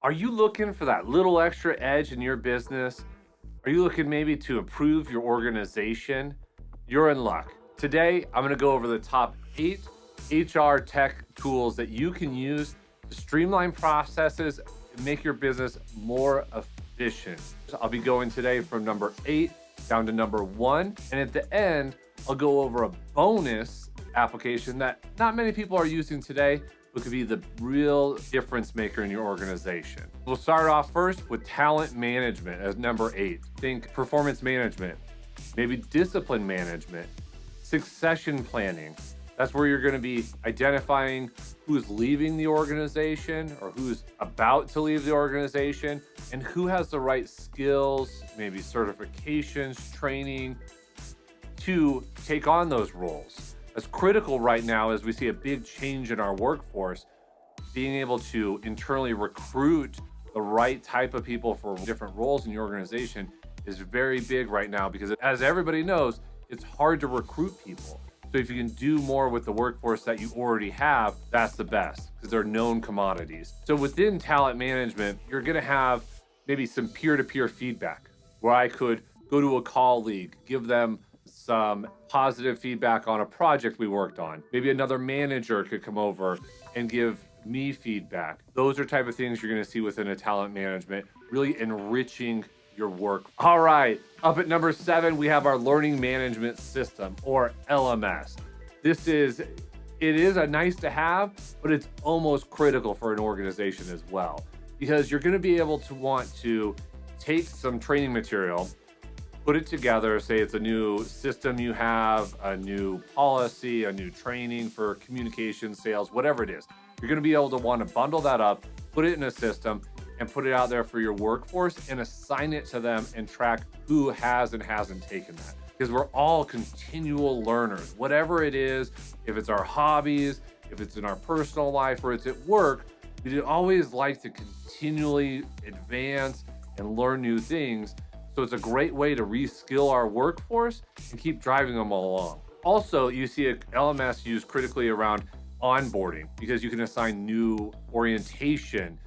Are you looking for that little extra edge in your business? Are you looking maybe to improve your organization? You're in luck. Today, I'm going to go over the top 8 HR tech tools that you can use to streamline processes and make your business more efficient. I'll be going today from number 8 down to number 1. And at the end, I'll go over a bonus application that not many people are using today, but could be the real difference maker in your organization. We'll start off first with talent management as number 8. Think performance management, maybe discipline management, succession planning. That's where you're going to be identifying who's leaving the organization or who's about to leave the organization and who has the right skills, maybe certifications, training to take on those roles. That's critical right now as we see a big change in our workforce. Being able to internally recruit the right type of people for different roles in your organization is very big right now because, as everybody knows, it's hard to recruit people. So if you can do more with the workforce that you already have, that's the best because they're known commodities. So within talent management, you're going to have maybe some peer-to-peer feedback where I could go to a colleague, give them some positive feedback on a project we worked on. Maybe another manager could come over and give me feedback. Those are type of things you're going to see within a talent management, really enriching your work. All right, up at number 7, we have our learning management system, or LMS. It is a nice to have, but it's almost critical for an organization as well, because you're going to be able to want to take some training material, put it together, say it's a new system you have, a new policy, a new training for communication, sales, whatever it is. You're going to be able to want to bundle that up, put it in a system, and put it out there for your workforce and assign it to them and track who has and hasn't taken that. Because we're all continual learners, whatever it is, if it's our hobbies, if it's in our personal life, or it's at work, we always like to continually advance and learn new things. So it's a great way to reskill our workforce and keep driving them along. Also, you see a LMS used critically around onboarding because you can assign new orientation,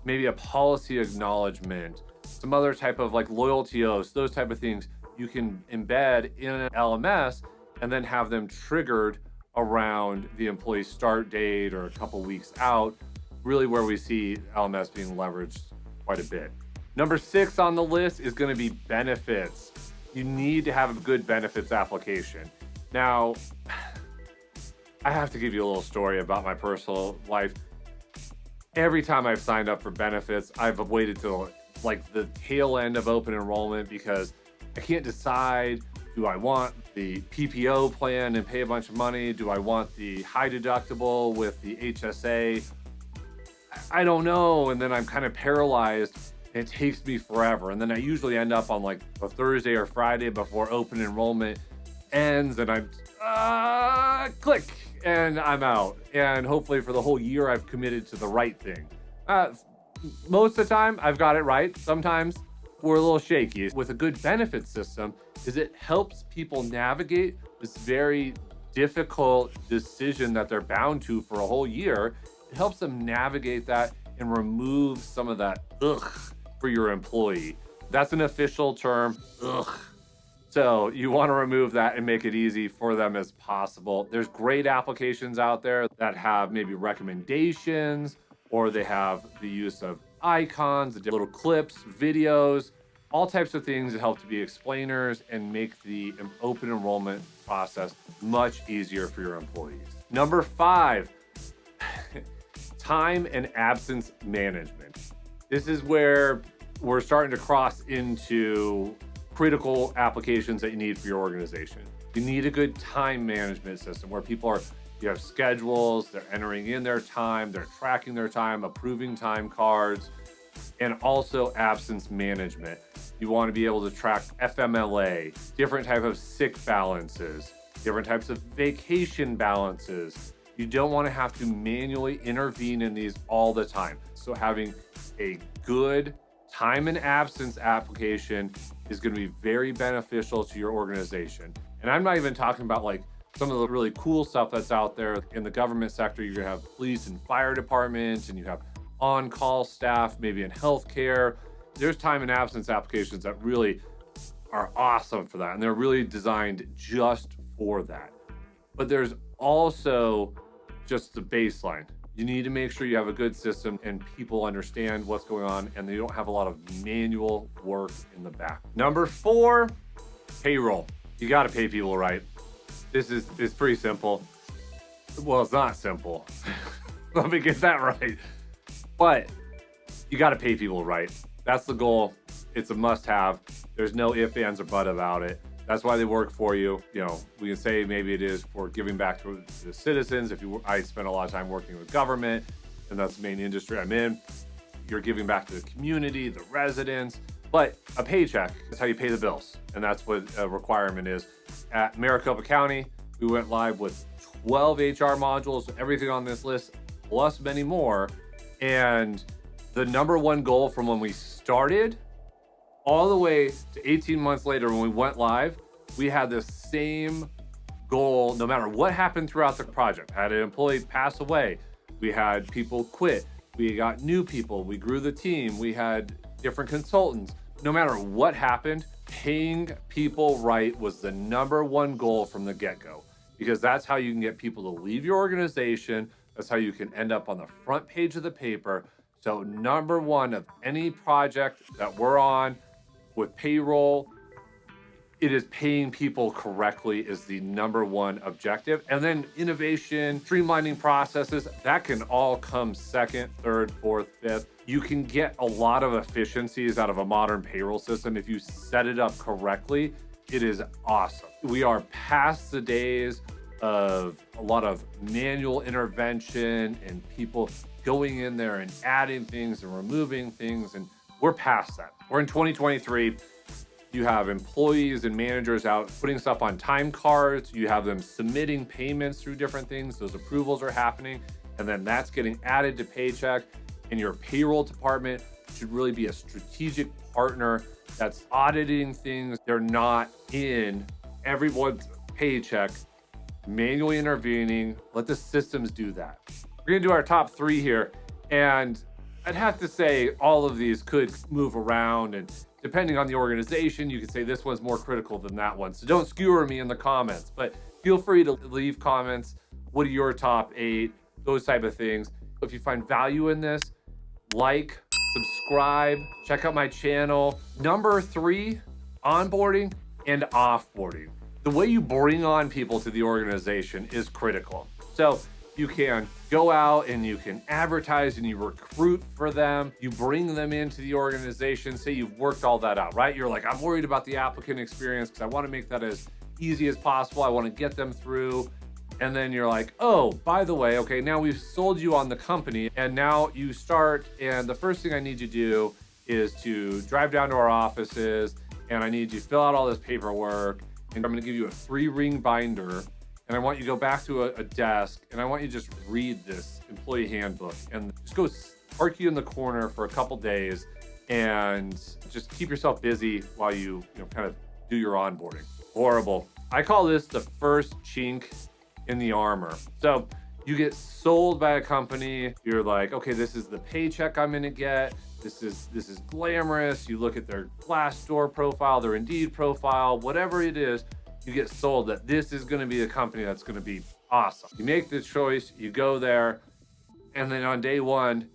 maybe a policy acknowledgement, some other type of like loyalty oaths, those type of things you can embed in an LMS and then have them triggered around the employee's start date or a couple weeks out, really where we see LMS being leveraged quite a bit. Number 6 on the list is going to be benefits. You need to have a good benefits application. Now, I have to give you a little story about my personal life. Every time I've signed up for benefits, I've waited till like the tail end of open enrollment because I can't decide, do I want the PPO plan and pay a bunch of money? Do I want the high deductible with the HSA? I don't know. And then I'm kind of paralyzed. It takes me forever. And then I usually end up on like a Thursday or Friday before open enrollment ends and I'm click and I'm out. And hopefully for the whole year, I've committed to the right thing. Most of the time I've got it right. Sometimes we're a little shaky. With a good benefit system is it helps people navigate this very difficult decision that they're bound to for a whole year. It helps them navigate that and remove some of that for your employee. That's an official term, So you want to remove that and make it easy for them as possible. There's great applications out there that have maybe recommendations, or they have the use of icons, little clips, videos, all types of things that help to be explainers and make the open enrollment process much easier for your employees. Number 5, time and absence management. This is where we're starting to cross into critical applications that you need for your organization. You need a good time management system where you have schedules, they're entering in their time, they're tracking their time, approving time cards, and also absence management. You want to be able to track FMLA, different type of sick balances, different types of vacation balances. You don't want to have to manually intervene in these all the time. So having a good time and absence application is going to be very beneficial to your organization. And I'm not even talking about like some of the really cool stuff that's out there in the government sector. You're going to have police and fire departments, and you have on-call staff, maybe in healthcare. There's time and absence applications that really are awesome for that, and they're really designed just for that. But there's also just the baseline. You need to make sure you have a good system and people understand what's going on and they don't have a lot of manual work in the back. Number 4, payroll. You got to pay people right. It's pretty simple. Well, it's not simple. Let me get that right. But you got to pay people right. That's the goal. It's a must-have. There's no ifs, ands, or buts about it. That's why they work for you. You know, we can say maybe it is for giving back to the citizens. I spend a lot of time working with government, and that's the main industry I'm in. You're giving back to the community, the residents, but a paycheck is how you pay the bills. And that's what a requirement is. At Maricopa County, we went live with 12 HR modules, everything on this list, plus many more. And the number one goal from when we started all the way to 18 months later when we went live, we had the same goal no matter what happened throughout the project. Had an employee pass away, we had people quit, we got new people, we grew the team, we had different consultants. No matter what happened, paying people right was the number one goal from the get-go, because that's how you can get people to leave your organization. That's how you can end up on the front page of the paper. So number one of any project that we're on with payroll, it is paying people correctly is the number one objective. And then innovation, streamlining processes, that can all come second, third, fourth, fifth. You can get a lot of efficiencies out of a modern payroll system if you set it up correctly. It is awesome. We are past the days of a lot of manual intervention and people going in there and adding things and removing things, and we're past that. We're in 2023. You have employees and managers out putting stuff on time cards. You have them submitting payments through different things. Those approvals are happening, and then that's getting added to paycheck. And your payroll department should really be a strategic partner that's auditing things. They're not in everyone's paycheck, manually intervening. Let the systems do that. We're gonna do our top 3 here, and I'd have to say all of these could move around, and depending on the organization, you could say this one's more critical than that one. So don't skewer me in the comments, but feel free to leave comments. What are your top 8? Those type of things. If you find value in this, like, subscribe, check out my channel. Number 3, onboarding and offboarding. The way you bring on people to the organization is critical. So you can go out and you can advertise and you recruit for them. You bring them into the organization. Say you've worked all that out, right? You're like, I'm worried about the applicant experience because I want to make that as easy as possible. I want to get them through. And then you're like, oh, by the way, okay, now we've sold you on the company, and now you start, and the first thing I need you to do is to drive down to our offices, and I need you to fill out all this paperwork, and I'm going to give you a 3-ring binder. And I want you to go back to a desk, and I want you to just read this employee handbook and just go park you in the corner for a couple days and just keep yourself busy while you kind of do your onboarding. Horrible. I call this the first chink in the armor. So you get sold by a company. You're like, okay, this is the paycheck I'm gonna get. This is glamorous. You look at their Glassdoor profile, their Indeed profile, whatever it is. You get sold that this is going to be a company that's going to be awesome. You make the choice, you go there, and then on day 1,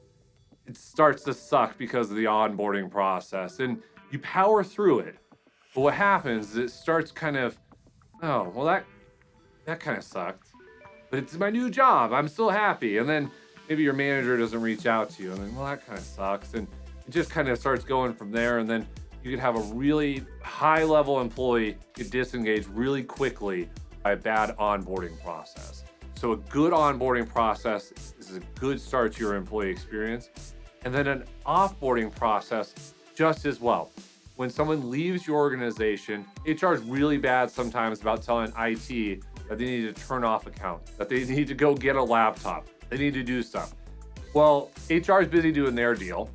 it starts to suck because of the onboarding process, and you power through it. But what happens is it starts kind of, oh, well, that kind of sucked, but it's my new job. I'm still happy. And then maybe your manager doesn't reach out to you, and then, well, that kind of sucks. And it just kind of starts going from there, and then you could have a really high-level employee get disengaged really quickly by a bad onboarding process. So a good onboarding process is a good start to your employee experience. And then an offboarding process just as well. When someone leaves your organization, HR is really bad sometimes about telling IT that they need to turn off accounts, that they need to go get a laptop, they need to do stuff. Well, HR is busy doing their deal,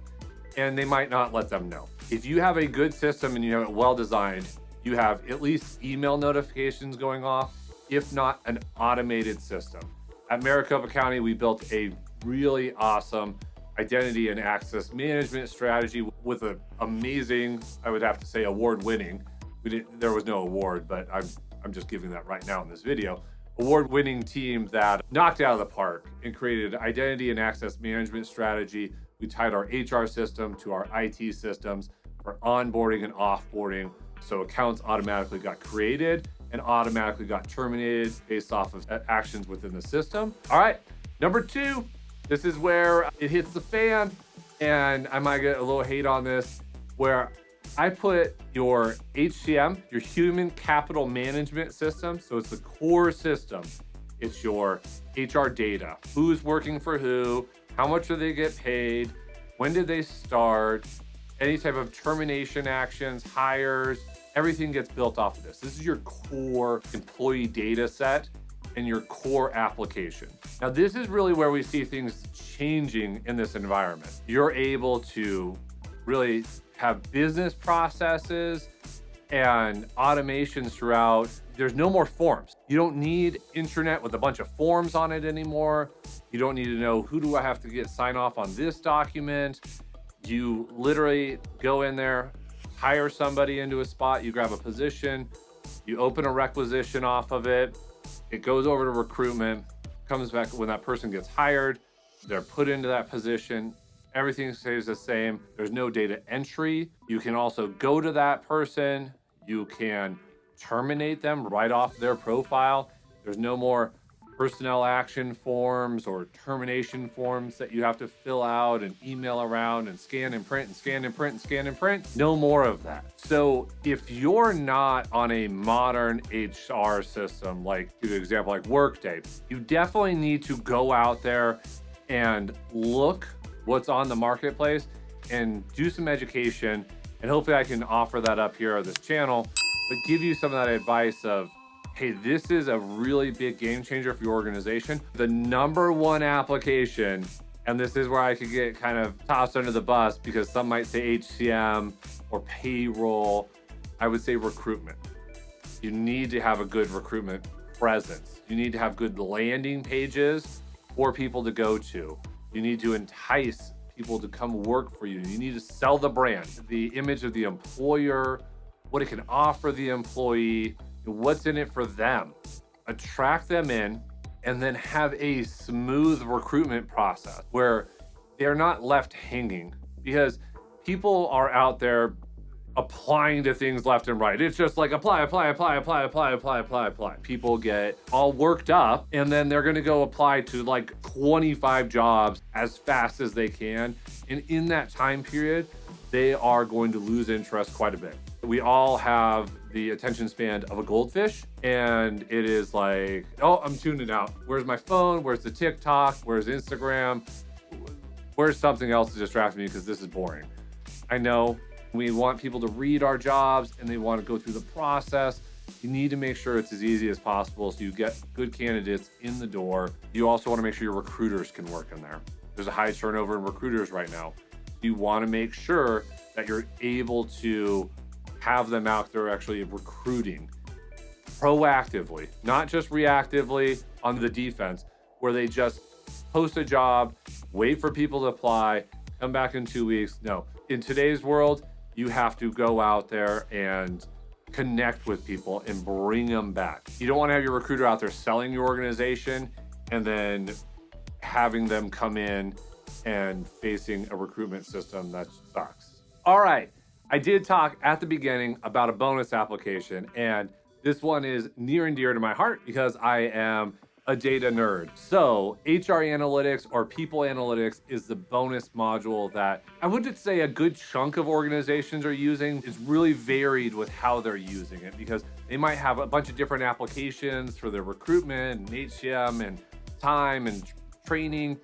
and they might not let them know. If you have a good system and you have it well designed, you have at least email notifications going off, if not an automated system. At Maricopa County, we built a really awesome identity and access management strategy with an amazing, I would have to say, award-winning. There was no award, but I'm just giving that right now in this video. Award-winning team that knocked it out of the park and created identity and access management strategy. We tied our HR system to our IT systems for onboarding and offboarding. So accounts automatically got created and automatically got terminated based off of actions within the system. All right, number 2, this is where it hits the fan, and I might get a little hate on this, where I put your HCM, your human capital management system. So it's the core system. It's your HR data. Who's working for who? How much do they get paid? When did they start? Any type of termination actions, hires, everything gets built off of this. This is your core employee data set and your core application. Now, this is really where we see things changing in this environment. You're able to really have business processes and automations throughout. There's no more forms. You don't need intranet with a bunch of forms on it anymore. You don't need to know, who do I have to get sign off on this document? You literally go in there, hire somebody into a spot, you grab a position, you open a requisition off of it, it goes over to recruitment, comes back when that person gets hired, they're put into that position. Everything stays the same. There's no data entry. You can also go to that person. You can terminate them right off their profile. There's no more personnel action forms or termination forms that you have to fill out and email around and scan and print and scan and print and scan and print. No more of that. So if you're not on a modern HR system, like, give you an example, like Workday, you definitely need to go out there and look what's on the marketplace and do some education. And hopefully I can offer that up here on this channel, but give you some of that advice of, hey, this is a really big game changer for your organization. The number 1 application, and this is where I could get kind of tossed under the bus because some might say HCM or payroll. I would say recruitment. You need to have a good recruitment presence. You need to have good landing pages for people to go to. You need to entice people to come work for you. You need to sell the brand, the image of the employer, what it can offer the employee, what's in it for them. Attract them in, and then have a smooth recruitment process where they're not left hanging, because people are out there applying to things left and right. It's just like apply. People get all worked up, and then they're going to go apply to like 25 jobs as fast as they can. And in that time period, they are going to lose interest quite a bit. We all have the attention span of a goldfish, and it is like, oh, I'm tuning out. Where's my phone? Where's the TikTok? Where's Instagram? Where's something else to distract me, because this is boring. I know we want people to read our jobs and they want to go through the process. You need to make sure it's as easy as possible so you get good candidates in the door. You also want to make sure your recruiters can work in there. There's a high turnover in recruiters right now. You want to make sure that you're able to have them out there actually recruiting proactively, not just reactively on the defense, where they just post a job, wait for people to apply, come back in 2 weeks. No, in today's world, you have to go out there and connect with people and bring them back. You don't want to have your recruiter out there selling your organization and then having them come in and facing a recruitment system that sucks. All right, I did talk at the beginning about a bonus application, and this one is near and dear to my heart because I am a data nerd. So HR analytics or people analytics is the bonus module that I wouldn't say a good chunk of organizations are using. It's really varied with how they're using it, because they might have a bunch of different applications for their recruitment and HCM and time and training,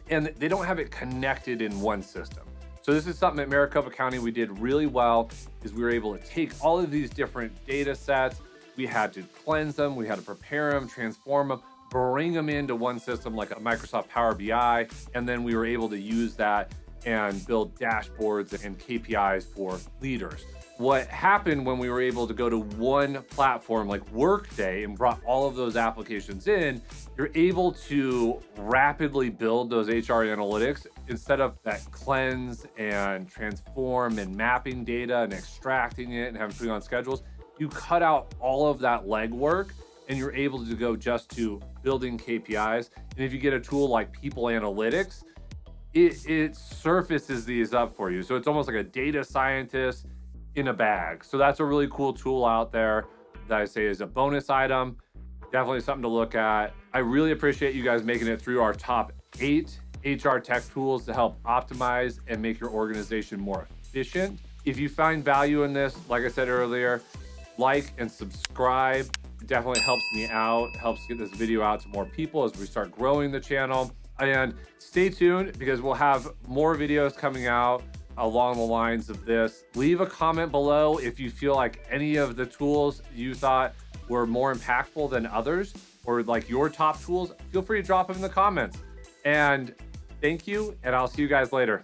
and they don't have it connected in one system. So this is something at Maricopa County we did really well, is we were able to take all of these different data sets. We had to cleanse them, we had to prepare them, transform them, bring them into one system like a Microsoft Power BI, and then we were able to use that and build dashboards and KPIs for leaders. What happened when we were able to go to one platform like Workday and brought all of those applications in, you're able to rapidly build those HR analytics instead of that cleanse and transform and mapping data and extracting it and having to put it on schedules. You cut out all of that legwork and you're able to go just to building KPIs. And if you get a tool like People Analytics, it surfaces these up for you. So it's almost like a data scientist in a bag. So that's a really cool tool out there that I say is a bonus item. Definitely something to look at. I really appreciate you guys making it through our top 8 HR tech tools to help optimize and make your organization more efficient. If you find value in this, like I said earlier, like and subscribe. It definitely helps me out, helps get this video out to more people as we start growing the channel. And stay tuned because we'll have more videos coming out along the lines of this. Leave a comment below if you feel like any of the tools you thought were more impactful than others, or like your top tools. Feel free to drop them in the comments. And thank you, and I'll see you guys later.